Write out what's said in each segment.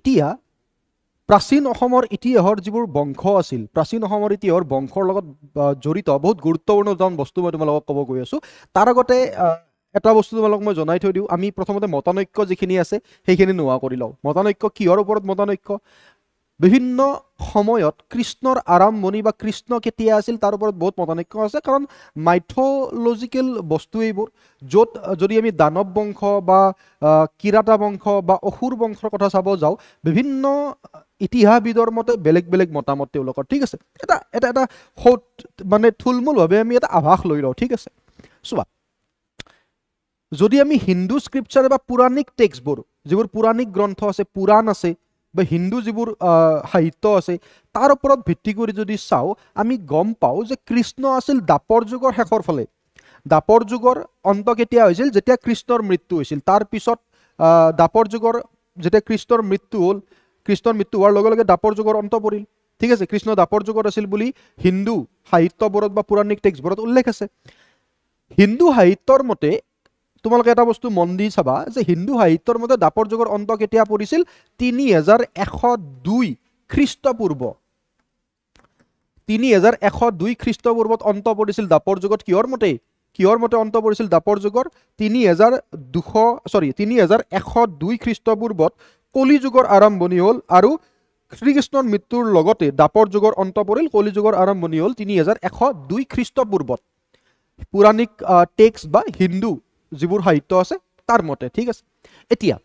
এতিয়া প্ৰাচীন অসমৰ ইতিহাসৰ যিবোৰ বংশ আছিল প্ৰাচীন অসমৰ ইতিহাসৰ বংশৰ লগত জড়িত বহুত গুৰুত্বপূৰ্ণ দুটামান বস্তু মই তোমালোকক ক'ব গৈ আছোঁ তাৰ আগতে এটা বস্তু তোমালোকক মই জনাই থৈ দিওঁ আমি প্ৰথমতে মতানৈক্য যিখিনি আছে সেইখিনি নোহোৱা কৰি লওঁ মতানৈক্য কিহৰ ওপৰত মতানৈক্য বিভিন্ন সময়ত কৃষ্ণৰ আৰম্ভণি বা কৃষ্ণ কেতিয়া আছিল তাৰ ওপৰত বহুত মতানৈক্য আছে কাৰণ মাইথলজিকেল বস্তু এইবোৰ য'ত যদি আমি দানৱ বংশ বা কিৰাতা বংশ বা অসুৰ বংশৰ কথা চাব যাওঁ বিভিন্ন ইতিহাসবিদৰ মতে বেলেগ বেলেগ মতামত তেওঁলোকৰ ঠিক আছে এটা এটা এটা মানে থুলমূলভাৱে আমি এটা আভাস লৈ লওঁ ঠিক আছে চোৱা যদি আমি হিন্দু স্ক্ৰিপচাৰ বা পুৰাণিক টেক্সটবোৰ যিবোৰ পুৰাণিক গ্ৰন্থ আছে পুৰাণ আছে বা হিন্দু যিবোৰ সাহিত্য আছে তাৰ ওপৰত ভিত্তি কৰি যদি চাওঁ আমি গম পাওঁ যে কৃষ্ণ আছিল দ্বাপৰ যুগৰ শেষৰ ফালে দ্বাপৰ যুগৰ অন্ত কেতিয়া হৈছিল যেতিয়া কৃষ্ণৰ মৃত্যু হৈছিল তাৰ পিছত দ্বাপৰ যুগৰ যেতিয়া কৃষ্ণৰ মৃত্যু হ'ল কৃষ্ণৰ মৃত্যু হোৱাৰ লগে লগে দ্বাপৰ যুগৰ অন্ত পৰিল ঠিক আছে কৃষ্ণ দ্বাপৰ যুগত আছিল বুলি হিন্দু সাহিত্যবোৰত বা পুৰাণিক টেক্সটবোৰত উল্লেখ আছে হিন্দু সাহিত্যৰ মতে তোমালোকে এটা বস্তু মন দি চাবা যে হিন্দু সাহিত্যৰ মতে দ্বাপৰ যুগৰ অন্ত কেতিয়া পৰিছিল 3102 খ্ৰীষ্টপূৰ্ব 3102 খ্ৰীষ্টপূৰ্বত অন্ত পৰিছিল দ্বাপৰ যুগত কিহৰ মতে অন্ত পৰিছিল দ্বাপৰ যুগৰ 3102 খ্ৰীষ্টপূৰ্বত কলি যুগৰ আৰম্ভণি হ'ল আৰু শ্ৰীকৃষ্ণৰ মৃত্যুৰ লগতে দ্বাপৰ যুগৰ অন্ত পৰিল কলি যুগৰ আৰম্ভণি হ'ল 3102 খ্ৰীষ্টপূৰ্বত পুৰাণিক টেক্সট বা হিন্দু যিবোৰ সাহিত্য আছে তাৰ মতে ঠিক আছে এতিয়া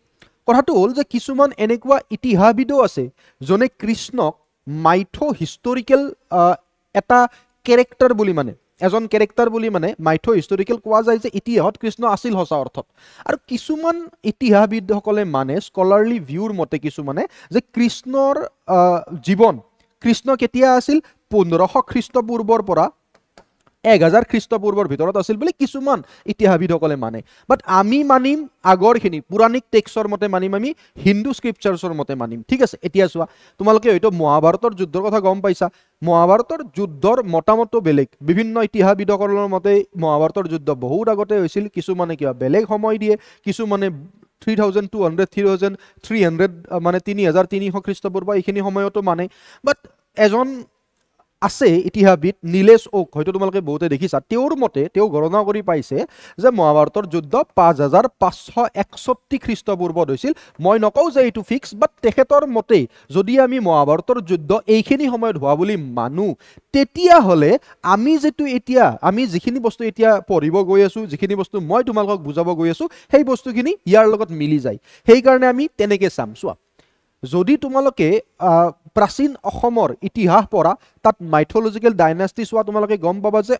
কথাটো হ'ল যে কিছুমান এনেকুৱা ইতিহাসবিদো আছে যোনে কৃষ্ণক মাইথো হিষ্টৰিকেল এটা কেৰেক্টাৰ বুলি মানে এজন কেৰেক্টাৰ বুলি মানে মাইথো হিষ্টৰিকেল কোৱা যায় যে ইতিহাসত কৃষ্ণ আছিল সঁচা অৰ্থত আৰু কিছুমান ইতিহাসবিদসকলে মানে স্কলাৰলি ভিউৰ মতে কিছুমানে যে কৃষ্ণৰ জীৱন কৃষ্ণ কেতিয়া আছিল 1500 খ্ৰীষ্টপূৰ্বৰ পৰা 1000 খ্ৰীষ্টপূৰ্বৰ ভিতৰত আছিল বুলি কিছুমান ইতিহাসবিদসকলে মানে বাট আমি মানিম আগৰখিনি পুৰাণিক টেক্সটৰ মতে মানিম আমি হিন্দু স্ক্ৰিপচাৰ্ছৰ মতে মানিম ঠিক আছে এতিয়া চোৱা তোমালোকে হয়তো মহাভাৰতৰ যুদ্ধৰ কথা গম পাইছা মহাভাৰতৰ যুদ্ধৰ মতামতো বেলেগ বিভিন্ন ইতিহাসবিদসকলৰ মতে মহাভাৰতৰ যুদ্ধ বহুত আগতে হৈছিল কিছুমানে কিবা বেলেগ সময় দিয়ে কিছুমানে 3200 মানে 3300 খ্ৰীষ্টপূৰ্ব এইখিনি সময়তো মানে বাট এজন আছে ইতিহাসবিদ নীলেশ ওক হয়তো তোমালোকে বহুতে দেখিছা তেওঁৰ মতে তেওঁ গণনা কৰি পাইছে যে মহাভাৰতৰ যুদ্ধ 5561 খ্ৰীষ্টপূৰ্বত হৈছিল মই নকওঁ যে এইটো ফিক্স বাট তেখেতৰ মতে যদি আমি মহাভাৰতৰ যুদ্ধ এইখিনি সময়ত হোৱা বুলি মানো তেতিয়াহ'লে আমি যিখিনি বস্তু এতিয়া পঢ়িব গৈ আছো যিখিনি বস্তু মই তোমালোকক বুজাব গৈ আছো সেই বস্তুখিনি ইয়াৰ লগত মিলি যায় সেইকাৰণে আমি তেনেকৈ চাম চোৱা যদি তোমালোকে প্ৰাচীন অসমৰ ইতিহাস পঢ়া তাত মাইথলজিকেল ডাইনাষ্টি চোৱা তোমালোকে গম পাবা যে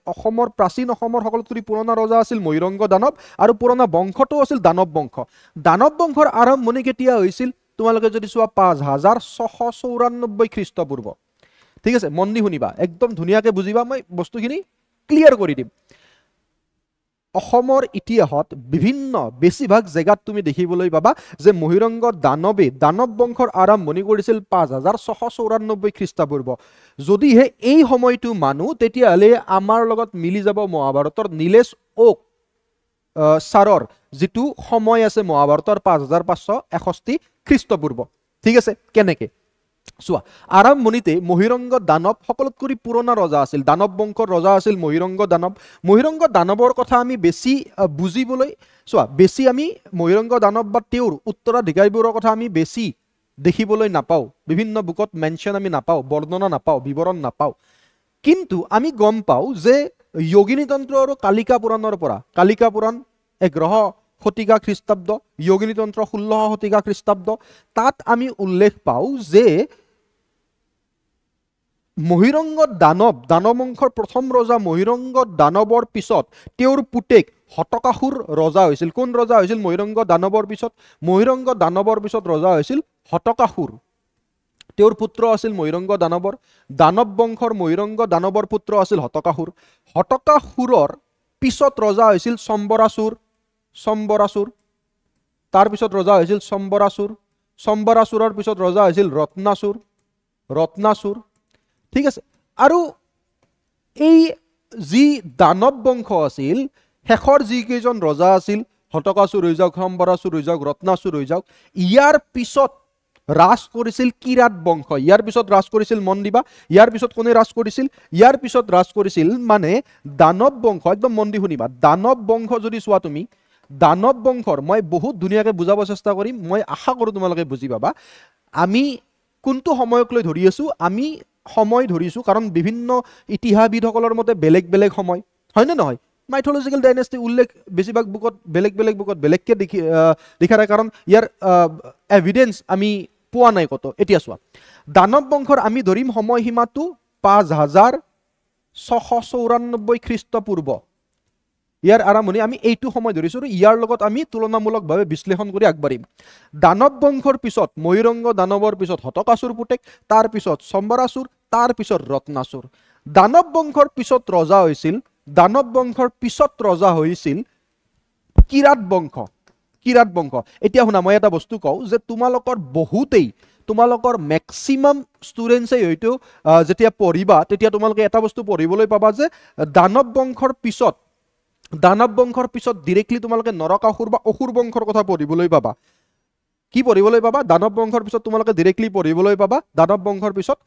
প্ৰাচীন অসমৰ সকলোতকৈ পুৰণা ৰজা আছিল মহিৰংগ দানৱ আৰু পুৰণা বংশটো আছিল দানৱ বংশৰ আৰম্ভণি কেতিয়া হৈছিল তোমালোকে যদি চোৱা 5694 খ্ৰীষ্টপূৰ্ব ঠিক আছে মন দি শুনিবা একদম ধুনীয়াকৈ বুজিবা মই বস্তুখিনি ক্লিয়াৰ কৰি দিম অসমৰ ইতিহাসত বিভিন্ন বেছিভাগ জেগাত তুমি দেখিবলৈ পাবা যে মহিৰংগ দানৱ বংশৰ আৰম্ভণি কৰিছিল 5694 খ্ৰীষ্টপূৰ্ব যদিহে এই সময়টো মানুহ তেতিয়াহ'লে আমাৰ লগত মিলি যাব মহাভাৰতৰ নীলেশ ওক ছাৰৰ যিটো সময় আছে মহাভাৰতৰ 5561 খ্ৰীষ্টপূৰ্ব ঠিক আছে কেনেকৈ চোৱা আৰম্ভণিতে মহিৰংগ দানৱ সকলোতকৈ পুৰণা ৰজা আছিল দানৱ বংশৰ ৰজা আছিল মহিৰংগ দানৱৰ কথা আমি বেছি বুজিবলৈ চোৱা বেছি আমি মহিৰংগ দানৱ বা তেওঁৰ উত্তৰাধিকাৰীবোৰৰ কথা আমি বেছি দেখিবলৈ নাপাওঁ বিভিন্ন বুকত মেনশ্যন আমি নাপাওঁ বৰ্ণনা নাপাওঁ বিৱৰণ নাপাওঁ কিন্তু আমি গম পাওঁ যে যোগিনী তন্ত্ৰ আৰু কালিকা পুৰাণৰ পৰা কালিকা পুৰাণ 11 শতিকা খ্ৰীষ্টাব্দ যোগিনী তন্ত্ৰ 16 শতিকা খ্ৰীষ্টাব্দ তাত আমি উল্লেখ পাওঁ যে মহিৰংগ দানৱ বংশৰ প্ৰথম ৰজা মহিৰংগ দানৱৰ পিছত তেওঁৰ পুতেক হতকাসুৰ ৰজা হৈছিল কোন ৰজা হৈছিল মহিৰংগ দানৱৰ পিছত ৰজা হৈছিল হতকাসুৰ তেওঁৰ পুত্ৰ আছিল মহিৰংগ দানৱ বংশৰ মহিৰংগ দানৱৰ পুত্ৰ আছিল হতকাসুৰৰ পিছত ৰজা হৈছিল সম্বৰাসুৰ তাৰ পিছত ৰজা হৈছিল সম্বৰাসুৰৰ পিছত ৰজা হৈছিল ৰত্নাসুৰ ঠিক আছে আৰু এই যি দানৱ বংশ আছিল শেষৰ যিকেইজন ৰজা আছিল হতকাসুৰ হৈ যাওক সম্বৰাসুৰ হৈ যাওক ৰত্নাসুৰ হৈ যাওক ইয়াৰ পিছত ৰাজ কৰিছিল কিৰাত বংশ। ইয়াৰ পিছত ৰাজ কৰিছিল, মন দিবা, ইয়াৰ পিছত কোনে ৰাজ কৰিছিল? ইয়াৰ পিছত ৰাজ কৰিছিল মানে দানৱ বংশ। একদম মন দি শুনিবা, দানৱ বংশ যদি চোৱা তুমি, দানৱ বংশৰ মই বহুত ধুনীয়াকৈ বুজাব চেষ্টা কৰিম, মই আশা কৰোঁ তোমালোকে বুজি পাবা। আমি কোনটো সময়ক লৈ ধৰি আছোঁ? আমি সময় ধৰিছোঁ কাৰণ বিভিন্ন ইতিহাসবিদসকলৰ মতে বেলেগ বেলেগ সময়, হয়নে নহয়? মাইথলজিকেল ডাইনেষ্টি উল্লেখ বেছিভাগ বুকত বেলেগ বেলেগ বুকত বেলেগকৈ লিখা থাকে কাৰণ ইয়াৰ এভিডেঞ্চ আমি পোৱা নাই কত। এতিয়া চোৱা, দানৱ বংশৰ আমি ধৰিম সময়সীমাটো 5694 খ্ৰীষ্টপূৰ্ব, ইয়াৰ আৰম্ভণি আমি এইটো সময় ধৰিছোঁ আৰু ইয়াৰ লগত আমি তুলনামূলকভাৱে বিশ্লেষণ কৰি আগবাঢ়িম। দানৱ বংশৰ পিছত ময়ূৰংগ দানৱৰ পিছত হতকাসুৰ পুতেক, তাৰ পিছত সম্বৰাসুৰ, তাৰ পিছত ৰত্নাসুৰ। দানৱ বংশৰ পিছত ৰজা হৈছিল, দানৱ বংশৰ পিছত ৰজা হৈছিল কিৰাত বংশ। কিৰাত বংশ। এতিয়া শুনা, মই এটা বস্তু কওঁ যে তোমালোকৰ বহুতেই, তোমালোকৰ মেক্সিমাম ষ্টুডেণ্টছে হয়তো যেতিয়া পঢ়িবা তেতিয়া তোমালোকে এটা বস্তু পঢ়িবলৈ পাবা যে দানৱ বংশৰ পিছত ডিৰেক্টলি তোমালোকে নৰকাসুৰ বা অসুৰ বংশৰ কথা পঢ়িবলৈ পাবা। কি পঢ়িবলৈ পাবা? দানৱ বংশৰ পিছত তোমালোকে ডিৰেক্টলি পঢ়িবলৈ পাবা দানৱ বংশৰ পিছত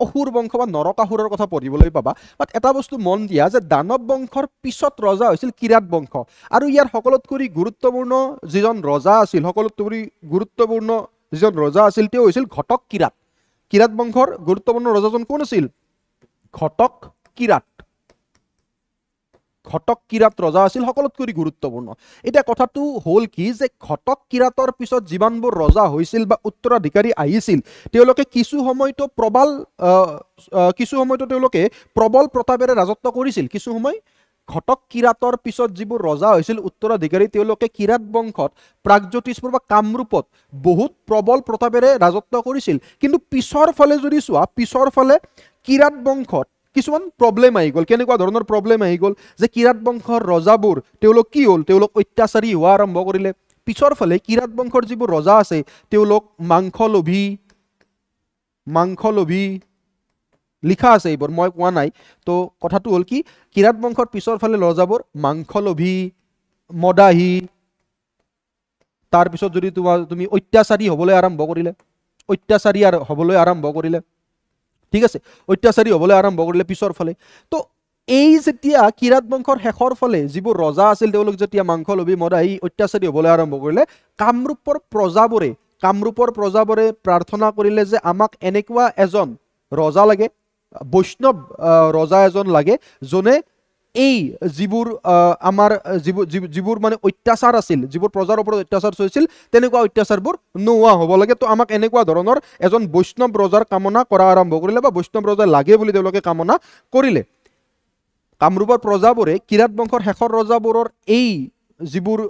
অসুৰ বংশ বা নৰকাসুৰৰ কথা পঢ়িবলৈ পাবা। বাট এটা বস্তু মন দিয়া যে দানৱ বংশৰ পিছত ৰজা হৈছিল কিৰাত বংশ, আৰু ইয়াৰ সকলোতকৈ গুৰুত্বপূৰ্ণ যিজন ৰজা আছিল, তেওঁ হৈছিল ঘটক কিৰাত। কিৰাত বংশৰ গুৰুত্বপূৰ্ণ ৰজাজন কোন আছিল? ঘটক কিৰাত। ঘটক কিৰাত ৰজা আছিল সকলোতকৈ গুৰুত্বপূৰ্ণ। এতিয়া কথাটো হ'ল কি যে ঘটক কিৰাতৰ পিছত যিমানবোৰ ৰজা হৈছিল বা উত্তৰাধিকাৰী আহিছিল, তেওঁলোকে কিছু সময়তো তেওঁলোকে প্ৰবল প্ৰতাপেৰে ৰাজত্ব কৰিছিল। কিছু সময় ঘটক কিৰাতৰ পিছত যিবোৰ ৰজা হৈছিল উত্তৰাধিকাৰী, তেওঁলোকে কিৰাত বংশত প্ৰাগজ্যোতিষপুৰ বা কামৰূপত বহুত প্ৰবল প্ৰতাপেৰে ৰাজত্ব কৰিছিল। কিন্তু পিছৰ ফালে যদি চোৱা, পিছৰ ফালে কিৰাত বংশত কিছুমান প্ৰব্লেম আহি গ'ল। কেনেকুৱা ধৰণৰ প্ৰব্লেম আহি গ'ল যে কিৰাত বংশৰ ৰজাবোৰ তেওঁলোক কি হ'ল? তেওঁলোক অত্যাচাৰী হোৱা আৰম্ভ কৰিলে। পিছৰ ফালে কিৰাত বংশৰ যিবোৰ ৰজা আছে তেওঁলোক মাংসলোভী লিখা আছে, এইবোৰ মই কোৱা নাই। তো কথাটো হ'ল কি, কিৰাত বংশৰ পিছৰ ফালে ৰজাবোৰ মাংসলোভী, মদাহী, তাৰপিছত যদি তুমি অত্যাচাৰী হ'বলৈ আৰম্ভ কৰিলে, ঠিক আছে, অত্যাচাৰী হ'বলৈ আৰম্ভ কৰিলে পিছৰ ফালে। তো এই যেতিয়া কিৰাত বংশৰ শেষৰ ফালে যিবোৰ ৰজা আছিল তেওঁলোক যেতিয়া মাংসলোভী, মদাহী, অত্যাচাৰী হ'বলৈ আৰম্ভ কৰিলে, কামৰূপৰ প্ৰজাবোৰে প্ৰাৰ্থনা কৰিলে যে আমাক এনেকুৱা এজন ৰজা লাগে, বৈষ্ণৱ ৰজা এজন লাগে, যোনে এই যিবোৰ মানে অত্যাচাৰ আছিল, যিবোৰ প্ৰজাৰ ওপৰত অত্যাচাৰ চলিছিল, তেনেকুৱা অত্যাচাৰবোৰ নোহোৱা হ'ব লাগে। তো আমাক এনেকুৱা ধৰণৰ এজন বৈষ্ণৱ ৰজাৰ কামনা কৰা আৰম্ভ কৰিলে, বা বৈষ্ণৱ ৰজা লাগে বুলি তেওঁলোকে কামনা কৰিলে। কামৰূপৰ প্ৰজাবোৰে কিৰাত বংশৰ শেষৰ ৰজাবোৰৰ এই যিবোৰ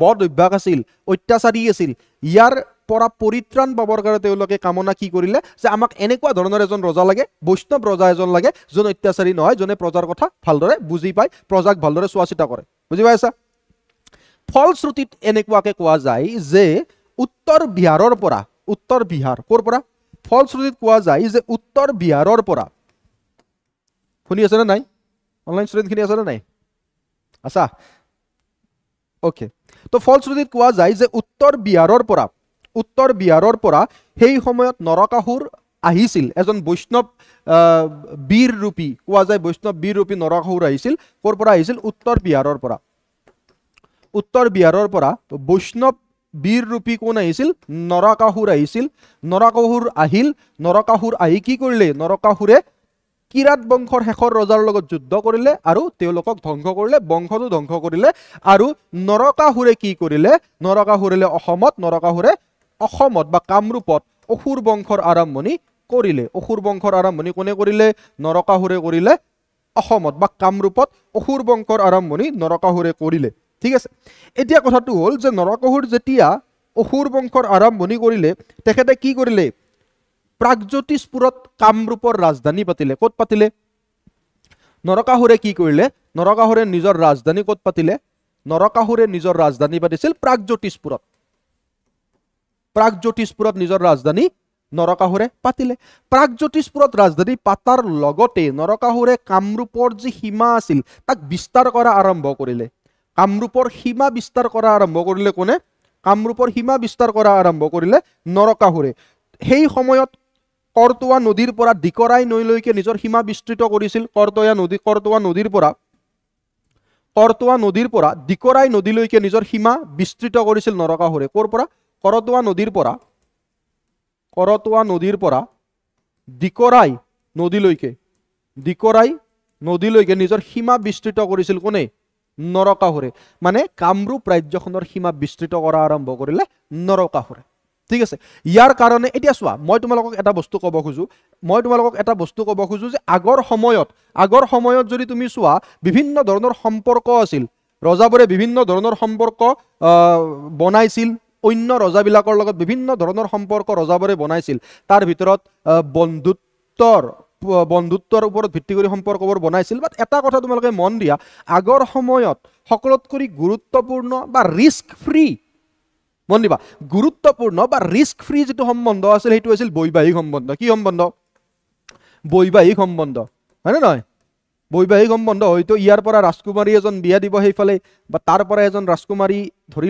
বদ অভ্যাস আছিল, অত্যাচাৰী আছিল, ইয়াৰ পৰা পৰিত্ৰাণ পাবৰ কাৰণে তেওঁলোকে কামনা কি কৰিলে যে আমাক এনেকুৱা ধৰণৰ এজন ৰজা লাগে, বৈষ্ণৱ ৰজা এজন লাগে, যোন অত্যাচাৰী নহয়, যোনে প্ৰজাৰ কথা ভালদৰে বুজি পায়, প্ৰজাক ভালদৰে চোৱা চিতা কৰে। বুজি পাইছা? ফলশ্ৰুতিত এনেকুৱাকে কোৱা যায় যে উত্তৰ বিহাৰৰ পৰা, ফলশ্ৰুতিত কোৱা যায় যে উত্তৰ বিহাৰৰ পৰা, শুনি আছে নে নাই? অনলাইন ষ্টুডেণ্টখিনি আছে নে নাই? আছা? অ'কে। তো ফলশ্ৰুতিত কোৱা যায় যে উত্তৰ বিহাৰৰ পৰা সেই সময়ত নৰকাসুৰ আহিছিল, এজন বৈষ্ণৱ বীৰ ৰূপী, কোৱা যায় বৈষ্ণৱ বীৰ ৰূপী নৰকাসুৰ আহিছিল। ক'ৰ পৰা আহিছিল? উত্তৰ বিহাৰৰ পৰা বৈষ্ণৱ বীৰ ৰূপী কোন আহিছিল? নৰকাসুৰ আহিছিল। নৰকাসুৰ আহি কি কৰিলে? নৰকাসুৰে কিৰাত বংশৰ শেষৰ ৰজাৰ লগত যুদ্ধ কৰিলে আৰু তেওঁলোকক ধ্বংস কৰিলে, বংশটো ধ্বংস কৰিলে। আৰু নৰকাসুৰে কি কৰিলে? নৰকাসুৰে অসমত বা কামৰূপত অসুৰ বংশৰ আৰম্ভণি কৰিলে। অসুৰ বংশৰ আৰম্ভণি কোনে কৰিলে? নৰকাসুৰে কৰিলে। অসমত বা কামৰূপত অসুৰ বংশৰ আৰম্ভণি নৰকাসুৰে কৰিলে। ঠিক আছে, এতিয়া কথাটো হ'ল যে নৰকাসুৰ যেতিয়া অসুৰ বংশৰ আৰম্ভণি কৰিলে, তেখেতে কি কৰিলে? প্ৰাগজ্যোতিষপুৰত কামৰূপৰ ৰাজধানী পাতিলে। ক'ত পাতিলে? নৰকাসুৰে কি কৰিলে? নৰকাসুৰে নিজৰ ৰাজধানী ক'ত পাতিলে? নৰকাসুৰে নিজৰ ৰাজধানী পাতিছিল প্ৰাগজ্যোতিষপুৰত। নিজৰ ৰাজধানী নৰকাসুৰে পাতিলে। প্ৰাগজ্যোতিষপুৰত ৰাজধানী পাতাৰ লগতে নৰকাসুৰে কামৰূপৰ যি সীমা আছিল তাক বিস্তাৰ কৰা আৰম্ভ কৰিলে। কামৰূপৰ সীমা বিস্তাৰ কৰা আৰম্ভ কৰিলে কোনে? কামৰূপৰ সীমা বিস্তাৰ কৰা আৰম্ভ কৰিলে নৰকাসুৰে। সেই সময়ত কৰতোৱা নদীৰ পৰা দিকৰাই নৈলৈকে নিজৰ সীমা বিস্তৃত কৰিছিল। কৰতোৱা নদীৰ পৰা দিকৰাই নদীলৈকে নিজৰ সীমা বিস্তৃত কৰিছিল নৰকাসুৰে। ক'ৰ পৰা? কৰতোৱা নদীৰ পৰা দিকৰাই নদীলৈকে নিজৰ সীমা বিস্তৃত কৰিছিল কোনে? নৰকাসুৰে। মানে কামৰূপ ৰাজ্যখনৰ সীমা বিস্তৃত কৰা আৰম্ভ কৰিলে নৰকাসুৰে। ঠিক আছে, ইয়াৰ কাৰণে এতিয়া চোৱা, মই তোমালোকক এটা বস্তু ক'ব খোজো যে আগৰ সময়ত যদি তুমি চোৱা বিভিন্ন ধৰণৰ সম্পৰ্ক আছিল। ৰজাবোৰে বিভিন্ন ধৰণৰ সম্পৰ্ক বনাইছিল, অন্য ৰজাবিলাকৰ লগত বিভিন্ন ধৰণৰ সম্পৰ্ক ৰজাবোৰে বনাইছিল। তাৰ ভিতৰত বন্ধুত্বৰ ওপৰত ভিত্তি কৰি সম্পৰ্কবোৰ বনাইছিল। বাট এটা কথা তোমালোকে মন দিয়া, আগৰ সময়ত সকলোতকৈ গুৰুত্বপূৰ্ণ বা ৰিস্ক ফ্ৰী, মন দিবা, গুৰুত্বপূৰ্ণ বা ৰিস্ক ফ্ৰী যিটো সম্বন্ধ আছিল সেইটো আছিল বৈবাহিক সম্বন্ধ। কি সম্বন্ধ? বৈবাহিক সম্বন্ধ, হয়নে নহয়? বৈবাহিক সম্বন্ধ হয়তো ইয়াৰ পৰা ৰাজকুমাৰী এজন বিয়া দিব সেইফালে, বা তাৰ পৰা এজন ৰাজকুমাৰী ধৰি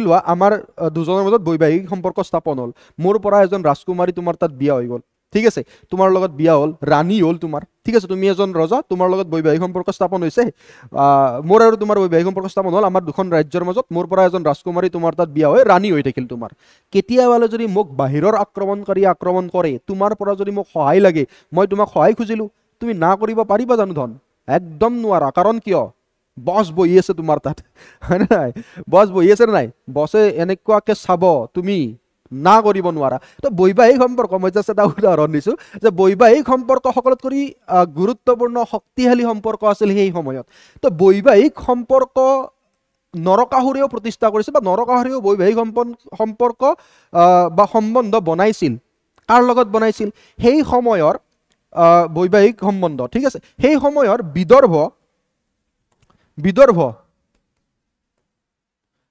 লোৱা আমাৰ দুজনৰ মাজত বৈবাহিক সম্পৰ্ক স্থাপন হ'ল। মোৰ পৰা এজন ৰাজকুমাৰী তোমাৰ তাত বিয়া হৈ গ'ল, ঠিক আছে, তোমাৰ লগত বিয়া হ'ল, ৰাণী হ'ল তোমাৰ, ঠিক আছে, তুমি এজন ৰজা, তোমাৰ লগত বৈবাহিক সম্পৰ্ক স্থাপন হৈছে, মোৰ আৰু তোমাৰ বৈবাহিক সম্পৰ্ক স্থাপন হ'ল আমাৰ দুখন ৰাজ্যৰ মাজত। মোৰ পৰা এজন ৰাজকুমাৰী তোমাৰ তাত বিয়া হৈ ৰাণী হৈ থাকিল তোমাৰ। কেতিয়াবালে যদি মোক বাহিৰৰ আক্ৰমণকাৰী আক্ৰমণ কৰে, তোমাৰ পৰা যদি মোক সহায় লাগে, মই তোমাক সহায় খুজিলো, তুমি না কৰিব পাৰিবা জানো ধন? একদম নোৱাৰা। কাৰণ কিয়? বছ বহি আছে তোমাৰ তাত, হয় নাই? বছ বহি আছে নে নাই? বছে এনেকুৱাকে চাব, তুমি না কৰিব নোৱাৰা। তো বৈবাহিক সম্পৰ্ক, মই জাষ্ট এটা উদাহৰণ দিছোঁ যে বৈবাহিক সম্পৰ্ক সকলোতকৈ গুৰুত্বপূৰ্ণ শক্তিশালী সম্পৰ্ক আছিল সেই সময়ত। তো বৈবাহিক সম্পৰ্ক নৰকাসুৰেও প্ৰতিষ্ঠা কৰিছিল, বা নৰকাসুৰেও বৈবাহিক সম্পৰ্ক বা সম্বন্ধ বনাইছিল। কাৰ লগত বনাইছিল? সেই সময়ৰ বৈবাহিক সম্বন্ধ, ঠিক আছে, সেই সময়ৰ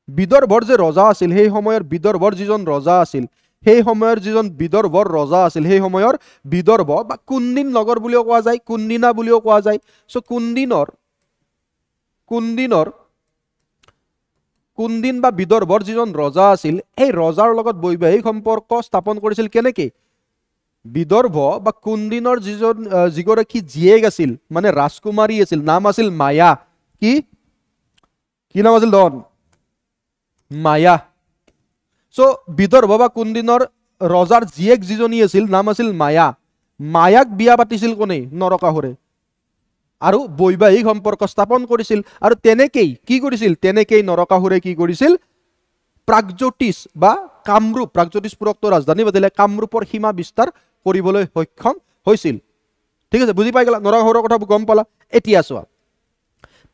বিদৰ্ভৰ যে ৰজা আছিল, সেই সময়ৰ বিদৰ্ভৰ যিজন ৰজা আছিল, সেই সময়ৰ বিদৰ্ভ বা কুন্দিন নগৰ বুলিও কোৱা যায়, কুন্দিনা বুলিও কোৱা যায়। চ' কুন্দিন বা বিদৰ্ভৰ যিজন ৰজা আছিল, সেই ৰজাৰ লগত বৈবাহিক সম্পৰ্ক স্থাপন কৰিছিল কেনেকে? বিদৰ্ভ বা কুন্দিনৰ যিগৰাকী জীয়েক আছিল, মানে ৰাজকুমাৰী আছিল, নাম আছিল মায়া। কি নাম আছিল ধন? মায়া। চ' বিদৰ্ভ বা কুন্দিনৰ ৰজাৰ জীয়েক যিজনী আছিল, নাম আছিল মায়া। মায়াক বিয়া পাতিছিল কোনে? নৰকাসুৰে। আৰু বৈবাহিক সম্পৰ্ক স্থাপন কৰিছিল। আৰু তেনেকেই কি কৰিছিল? তেনেকেই নৰকাসুৰে কি কৰিছিল? প্ৰাগজ্যোতিষ বা কামৰূপ, প্ৰাগজ্যোতিষপুৰকটো ৰাজধানী পাতিলে, কামৰূপৰ সীমা বিস্তাৰ কৰিবলৈ সক্ষম হৈছিল। ঠিক আছে, বুজি পাই গলা? নৰকাসুৰৰ কথা গম পালা? এতিয়া চোৱা,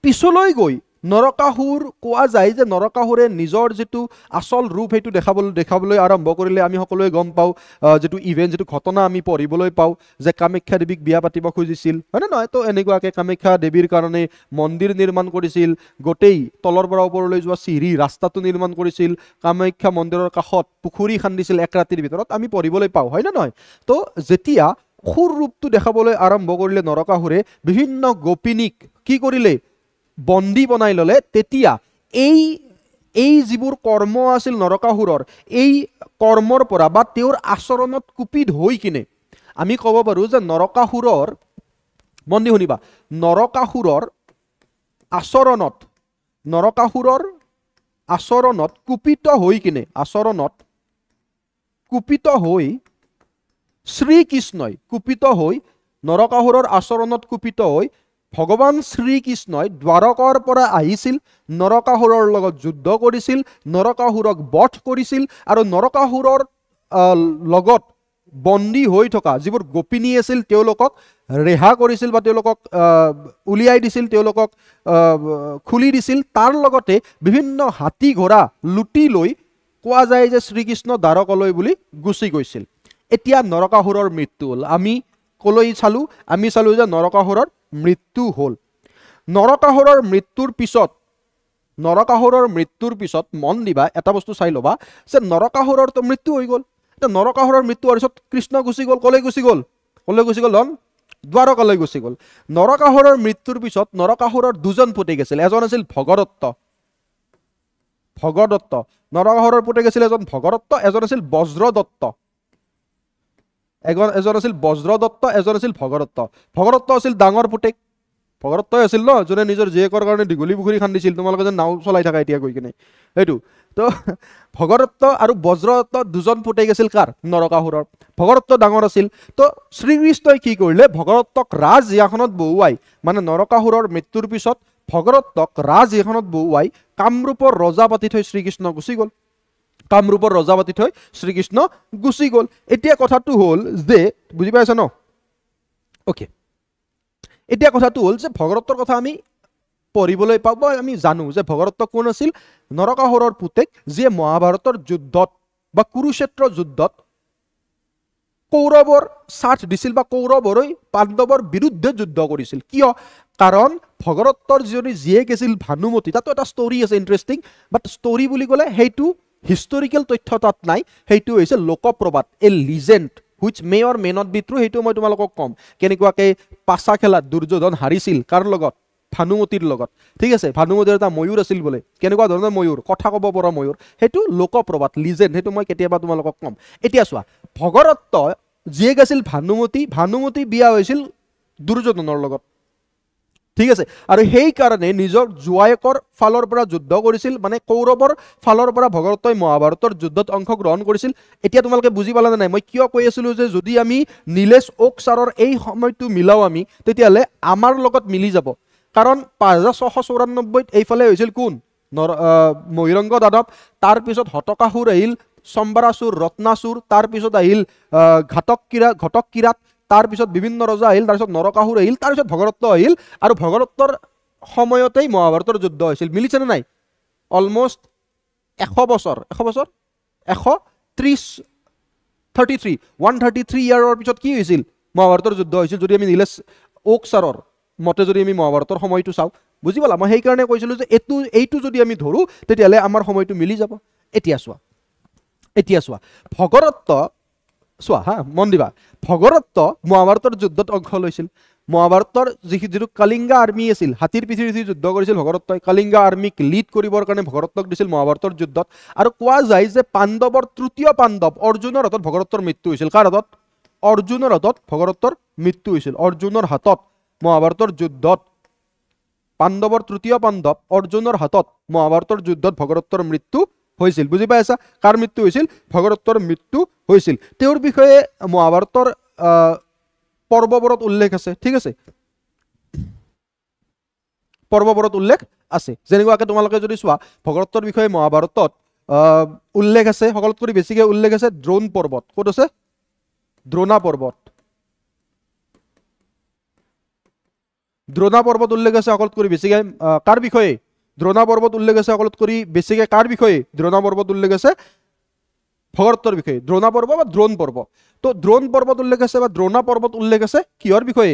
পিছলৈ গৈ নৰকাসুৰ কোৱা যায় যে নৰকাসুৰে নিজৰ যিটো আচল ৰূপ সেইটো দেখাবলৈ আৰম্ভ কৰিলে। আমি সকলোৱে গম পাওঁ, যিটো ঘটনা আমি পঢ়িবলৈ পাওঁ যে কামাখ্যা দেৱীক বিয়া পাতিব খুজিছিল, হয়নে নহয়? তো এনেকুৱাকৈ কামাখ্যা দেৱীৰ কাৰণে মন্দিৰ নিৰ্মাণ কৰিছিল, গোটেই তলৰ পৰা ওপৰলৈ যোৱা চিৰি ৰাস্তাটো নিৰ্মাণ কৰিছিল, কামাখ্যা মন্দিৰৰ কাষত পুখুৰী খান্দিছিল এক ৰাতিৰ ভিতৰত, আমি পঢ়িবলৈ পাওঁ, হয়নে নহয়? তো যেতিয়া অসুৰ ৰূপটো দেখাবলৈ আৰম্ভ কৰিলে নৰকাসুৰে, বিভিন্ন গোপিনীক কি কৰিলে? বন্দী বনাই ল'লে। তেতিয়া এই যিবোৰ কৰ্ম আছিল নৰকাসুৰৰ, এই কৰ্মৰ পৰা বা তেওঁৰ আচৰণত কুপিত হৈ কিনে আমি ক'ব পাৰোঁ যে নৰকাসুৰৰ, মন দি শুনিবা, নৰকাসুৰৰ আচৰণত কুপিত হৈ শ্ৰীকৃষ্ণই নৰকাসুৰৰ আচৰণত কুপিত হৈ ভগৱান শ্ৰীকৃষ্ণই দ্বাৰকাৰ পৰা আহিছিল, নৰকাসুৰৰ লগত যুদ্ধ কৰিছিল, নৰকাসুৰক বধ কৰিছিল, আৰু নৰকাসুৰৰ লগত বন্দী হৈ থকা যিবোৰ গোপিনী আছিল তেওঁলোকক ৰেহা কৰিছিল, বা তেওঁলোকক উলিয়াই দিছিল, তেওঁলোকক খুলি দিছিল। তাৰ লগতে বিভিন্ন হাতী ঘোঁৰা লুটি লৈ কোৱা যায় যে শ্ৰীকৃষ্ণ দ্বাৰকালৈ বুলি গুচি গৈছিল। এতিয়া নৰকাসুৰৰ মৃত্যু হ'ল। আমি কলৈ চালো? আমি চালো যে নৰকাসুৰৰ মৃত্যু হ'ল। নৰকাসুৰৰ মৃত্যুৰ পিছত মন দিবা, এটা বস্তু চাই ল'বা যে নৰকাসুৰৰতো মৃত্যু হৈ গ'ল। এতিয়া নৰকাসুৰৰ মৃত্যু হোৱাৰ পিছত কৃষ্ণ গুচি গ'ল, কলৈ গুচি গ'ল? দ্বাৰকালৈ গুচি গ'ল। নৰকাসুৰৰ মৃত্যুৰ পিছত নৰকাসুৰৰ দুজন পুতেক আছিল। এজন আছিল ভগদত্ত, ভগদত্ত নৰকাসুৰৰ পুতেক আছিল এজন ভগদত্ত এজন আছিল বজ্ৰদত্ত এজন আছিল বজ্ৰদত্ত এজন আছিল ভগদত্ত ভগদত্ত আছিল ডাঙৰ পুতেক ভগদত্তই আছিল ন যোনে নিজৰ জীয়েকৰ কাৰণে দীঘলী পুখুৰী খান্দিছিল তোমালোকে যেন নাও চলাই থাকা এতিয়া গৈ কিনে সেইটো তো ভগদত্ত আৰু বজ্ৰদত্ত দুজন পুতেক আছিল কাৰ নৰকাসুৰৰ ভগদত্ত ডাঙৰ আছিল তো শ্ৰীকৃষ্ণই কি কৰিলে ভগদত্তক ৰাজসিংহাসনত বহুৱাই মানে নৰকাসুৰৰ মৃত্যুৰ পিছত ভগদত্তক ৰাজসিংহাসনত বহুৱাই কামৰূপৰ ৰজা পাতি থৈ শ্ৰীকৃষ্ণ গুচি গ'ল কামৰূপৰ ৰজা পাতি থৈ শ্ৰীকৃষ্ণ গুচি গ'ল এতিয়া কথাটো হ'ল যে বুজি পাইছা ন ওকে এতিয়া কথাটো হ'ল যে ভগদত্তৰ কথা আমি পঢ়িবলৈ পাব আমি জানো যে ভগদত্ত কোন আছিল নৰকাসুৰৰ পুতেক যিয়ে মহাভাৰতৰ যুদ্ধত বা কুৰুক্ষেত্ৰ যুদ্ধত কৌৰৱৰ সাথ দিছিল বা কৌৰৱৰ পাণ্ডৱৰ বিৰুদ্ধে যুদ্ধ কৰিছিল কিয় কাৰণ ভগদত্তৰ যিজনী জীয়েক আছিল ভানুমতী তাতো এটা ষ্টৰী আছে ইণ্টাৰেষ্টিং বাট ষ্টৰী বুলি ক'লে সেইটো হিষ্টৰিকেল তথ্য তাত নাই সেইটো হৈছে লোকপ্ৰবাদ এ legend which may or may not be true সেইটো মই তোমালোকক কম কেনেকুৱাকৈ পাছা খেলাত দুৰ্যোধন হাৰিছিল কাৰ লগত ভানুমতীৰ লগত ঠিক আছে ভানুমতীৰ এটা ময়ূৰ আছিল বোলে কেনেকুৱা ধৰণৰ ময়ূৰ কথা ক'ব পৰা ময়ূৰ সেইটো লোকপ্ৰবাদ লিজেণ্ড সেইটো মই কেতিয়াবা তোমালোকক কম এতিয়া চোৱা ভগদত্ত জীয়েক আছিল ভানুমতী বিয়া হৈছিল দুৰ্যোধনৰ লগত ঠিক আছে আৰু সেই কাৰণে নিজৰ জুৱায়েকৰ ফালৰ পৰা যুদ্ধ কৰিছিল মানে কৌৰৱৰ ফালৰ পৰা ভগদত্তই মহাভাৰতৰ যুদ্ধত অংশগ্ৰহণ কৰিছিল এতিয়া তোমালোকে বুজি পালা নাই মই কিয় কৈ আছিলো যে যদি আমি নীলেশ ওক ছাৰৰ এই সময়টো মিলাও আমি তেতিয়াহ'লে আমাৰ লগত মিলি যাব কাৰণ 5694 এইফালে হৈছিল কোন মহিৰংগ দানৱ তাৰ পিছত হতকাসুৰ আহিল সম্বৰাসুৰ ৰত্নাসুৰ তাৰ পিছত আহিল ঘটক কিৰাত তাৰ পিছত বিভিন্ন ৰজা আহিল তাৰ পিছত নৰকাসুৰ আহিল তাৰ পিছত ভগদত্ত আহিল আৰু ভগদত্তৰ সময়তেই মহাভাৰতৰ যুদ্ধ হৈছিল মিলিছে নে নাই অলমোষ্ট 100 বছৰ 133 ইয়াৰৰ পিছত কি হৈছিল মহাভাৰতৰ যুদ্ধ হৈছিল যদি আমি নীলেশ ওক ছাৰৰ মতে যদি আমি মহাভাৰতৰ সময়টো চাওঁ বুজি পালা মই সেইকাৰণে কৈছিলোঁ যে এইটো যদি আমি ধৰোঁ তেতিয়াহ'লে আমাৰ সময়টো মিলি যাব এতিয়া চোৱা ভগদত্ত চোৱা হা মন দিবা ভগদত্ত মহাভাৰতৰ যুদ্ধত অংশ লৈছিল মহাভাৰতৰ যিটো কলিংগা আৰ্মি আছিল হাতীৰ পিঠিত যুদ্ধ কৰিছিল ভগদত্তই কলিংগা আৰ্মিক লিড কৰিবৰ কাৰণে ভগদত্তক দিছিল মহাভাৰতৰ যুদ্ধত আৰু কোৱা যায় যে পাণ্ডৱৰ তৃতীয় পাণ্ডৱ অৰ্জুনৰ হাতত ভগদত্তৰ মৃত্যু হৈছিল কাৰ হাতত অৰ্জুনৰ হাতত ভগদত্তৰ মৃত্যু হৈছিল অৰ্জুনৰ হাতত মহাভাৰতৰ যুদ্ধত পাণ্ডৱৰ তৃতীয় পাণ্ডৱ অৰ্জুনৰ হাতত মহাভাৰতৰ যুদ্ধত ভগদত্তৰ মৃত্যু হৈছিল বুজি পাইছা কাৰ মৃত্যু হৈছিল ভগদত্তৰ মৃত্যু হৈছিল তেওঁৰ বিষয়ে মহাভাৰতৰ পৰ্ববোৰত উল্লেখ আছে ঠিক আছে পৰ্ববোৰত উল্লেখ আছে যেনেকুৱাকৈ তোমালোকে যদি চোৱা ভগদত্তৰ বিষয়ে মহাভাৰতত উল্লেখ আছে সকলোতকৈ বেছিকৈ উল্লেখ আছে দ্ৰোণ পৰ্বত ক'ত আছে দ্ৰোণা পৰ্বত উল্লেখ আছে সকলোতকৈ বেছিকৈ কাৰ বিষয়ে দ্ৰোণা পৰ্বত উল্লেখ আছে সকলোতকৈ বেছিকৈ কাৰ বিষয়ে দ্ৰোণা পৰ্বত উল্লেখ আছে ভগদত্তৰ বিষয়ে দ্ৰোণা পৰ্ব বা দ্ৰোণ পৰ্ব তো দ্ৰোণ পৰ্বত উল্লেখ আছে বা দ্ৰোণা পৰ্বত উল্লেখ আছে কিহৰ বিষয়ে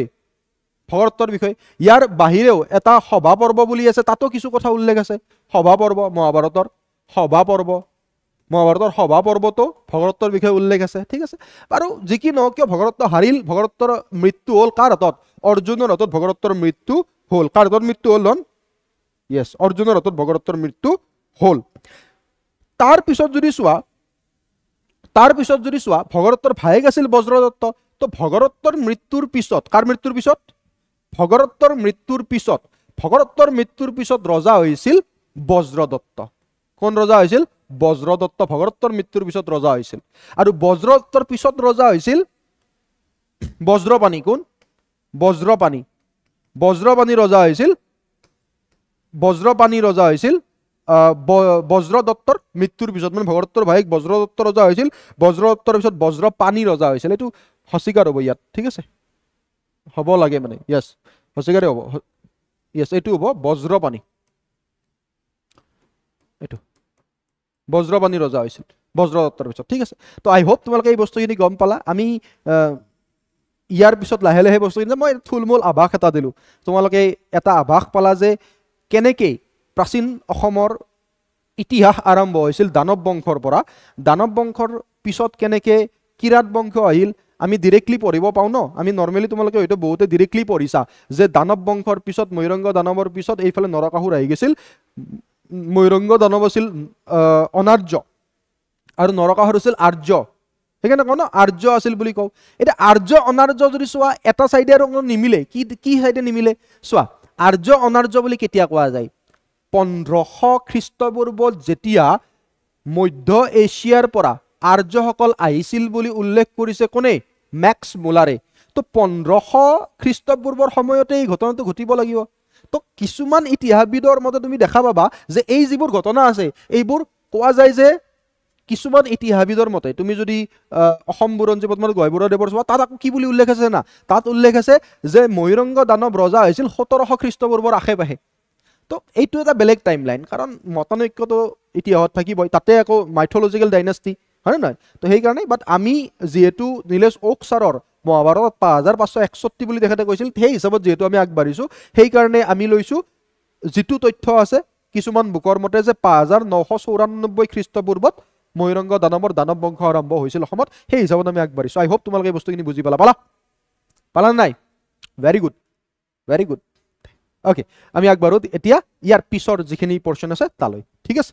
ভগদত্তৰ বিষয়ে ইয়াৰ বাহিৰেও এটা সভা পৰ্ব বুলি আছে তাতো কিছু কথা উল্লেখ আছে সভা পৰ্ব মহাভাৰতৰ সভা পৰ্বতো ভগদত্তৰ বিষয়ে উল্লেখ আছে ঠিক আছে আৰু যি কি নহওক কিয় ভগদত্ত হাৰিল ভগদত্তৰ মৃত্যু হ'ল কাৰ হাতত অৰ্জুনৰ হাতত ভগদত্তৰ মৃত্যু হ'ল কাৰ হাতত মৃত্যু হ'ল ইয়েছ অৰ্জুনৰ হাতত ভগদত্তৰ মৃত্যু হ'ল তাৰ পিছত যদি চোৱা ভগদত্তৰ ভায়েক আছিল বজ্ৰদত্ত তো ভগদত্তৰ মৃত্যুৰ পিছত কাৰ মৃত্যুৰ পিছত ভগদত্তৰ মৃত্যুৰ পিছত ৰজা হৈছিল বজ্ৰদত্ত কোন ৰজা হৈছিল বজ্ৰদত্ত ভগদত্তৰ মৃত্যুৰ পিছত ৰজা হৈছিল আৰু বজ্ৰদত্তৰ পিছত ৰজা হৈছিল বজ্ৰপাণি কোন বজ্ৰপাণি ৰজা হৈছিল বজ্ৰদত্তৰ মৃত্যুৰ পিছত মানে ভগদত্তৰ ভাইক বজ্ৰদত্ত ৰজা হৈছিল বজ্ৰদত্তৰ পিছত বজ্ৰপাণি ৰজা হৈছিল এইটো হচিকাৰ হ'ব ইয়াত ঠিক আছে হ'ব লাগে মানে ইয়েছ হচিকাৰে হ'ব ইয়েছ এইটো হ'ব বজ্ৰপাণি এইটো বজ্ৰপাণি ৰজা হৈছিল বজ্ৰদত্তৰ পিছত ঠিক আছে তো আই হোপ তোমালোকে এই বস্তুখিনি গম পালা আমি ইয়াৰ পিছত লাহে লাহে বস্তুখিনি মই থুলমূল আভাস এটা দিলোঁ তোমালোকে এটা আভাস পালা যে কেনেকৈ প্ৰাচীন অসমৰ ইতিহাস আৰম্ভ হৈছিল দানৱ বংশৰ পৰা দানৱ বংশৰ পিছত কেনেকৈ কিৰাত বংশ আহিল আমি ডিৰেক্টলি পঢ়িব পাওঁ ন আমি নৰ্মেলি তোমালোকে হয়তো বহুতে ডিৰেক্টলি পঢ়িছা যে দানৱ বংশৰ পিছত মহিৰংগ দানৱৰ পিছত এইফালে নৰকাসুৰ আহি গৈছিল ময়ূৰংগ দানৱ আছিল অনাৰ্য আৰু নৰকাসুৰ আছিল আৰ্য সেইকাৰণে কওঁ ন আৰ্য আছিল বুলি কওঁ এতিয়া আৰ্য অনাৰ্য যদি চোৱা এটা চাইডে আৰু নিমিলে কি চাইডে নিমিলে চোৱা আৰ্য অনাৰ্য বুলি কেতিয়া কোৱা যায় 1500 খ্ৰীষ্টপূৰ্বত যেতিয়া মধ্য এছিয়াৰ পৰা আৰ্যসকল আহিছিল বুলি উল্লেখ কৰিছে কোনে মেক্স মুলাৰে তো 1500 খ্ৰীষ্টপূৰ্বৰ সময়তে এই ঘটনাটো ঘটিব লাগিব তো কিছুমান ইতিহাসবিদৰ মতে তুমি দেখা পাবা যে এই যিবোৰ ঘটনা আছে এইবোৰ কোৱা যায় যে কিছুমান ইতিহাসবিদৰ মতে তুমি যদি অসম বুৰঞ্জী পত্ৰমত গহপুৰদেৱৰ চোৱা তাত আকৌ কি বুলি উল্লেখ আছে না তাত উল্লেখ আছে যে ময়ূৰংগ দানৱ ৰজা হৈছিল 1700 খ্ৰীষ্টপূৰ্বৰ আশে-পাশে তো এইটো এটা বেলেগ টাইমলাইন কাৰণ মতানৈক্যটো ইতিহাসত থাকিবই তাতে আকৌ মাইথলজিকেল ডাইনাষ্টি হয় নহয় তো সেইকাৰণে বাট আমি যিহেতু নীলেশ ওক ছাৰৰ মহাভাৰতত 5561 বুলি তেখেতে কৈছিল সেই হিচাপত যেহেতু আমি আগবাঢ়িছো সেইকাৰণে আমি লৈছো যিটো তথ্য আছে কিছুমান বুকৰ মতে যে 5994 খ্ৰীষ্টপূৰ্বত ময়ূৰংগ দানৱৰ দানৱ বংশ আৰম্ভ হৈছিল অসমত সেই হিচাপত আমি আগবাঢ়িছো আই হোপ তোমালোকে এই বস্তুখিনি বুজি পালা নাই ভেৰি গুড ওকে আমি আগবাঢ়ো এতিয়া ইয়াৰ পিছৰ যিখিনি পৰ্চন আছে তালৈ ঠিক আছে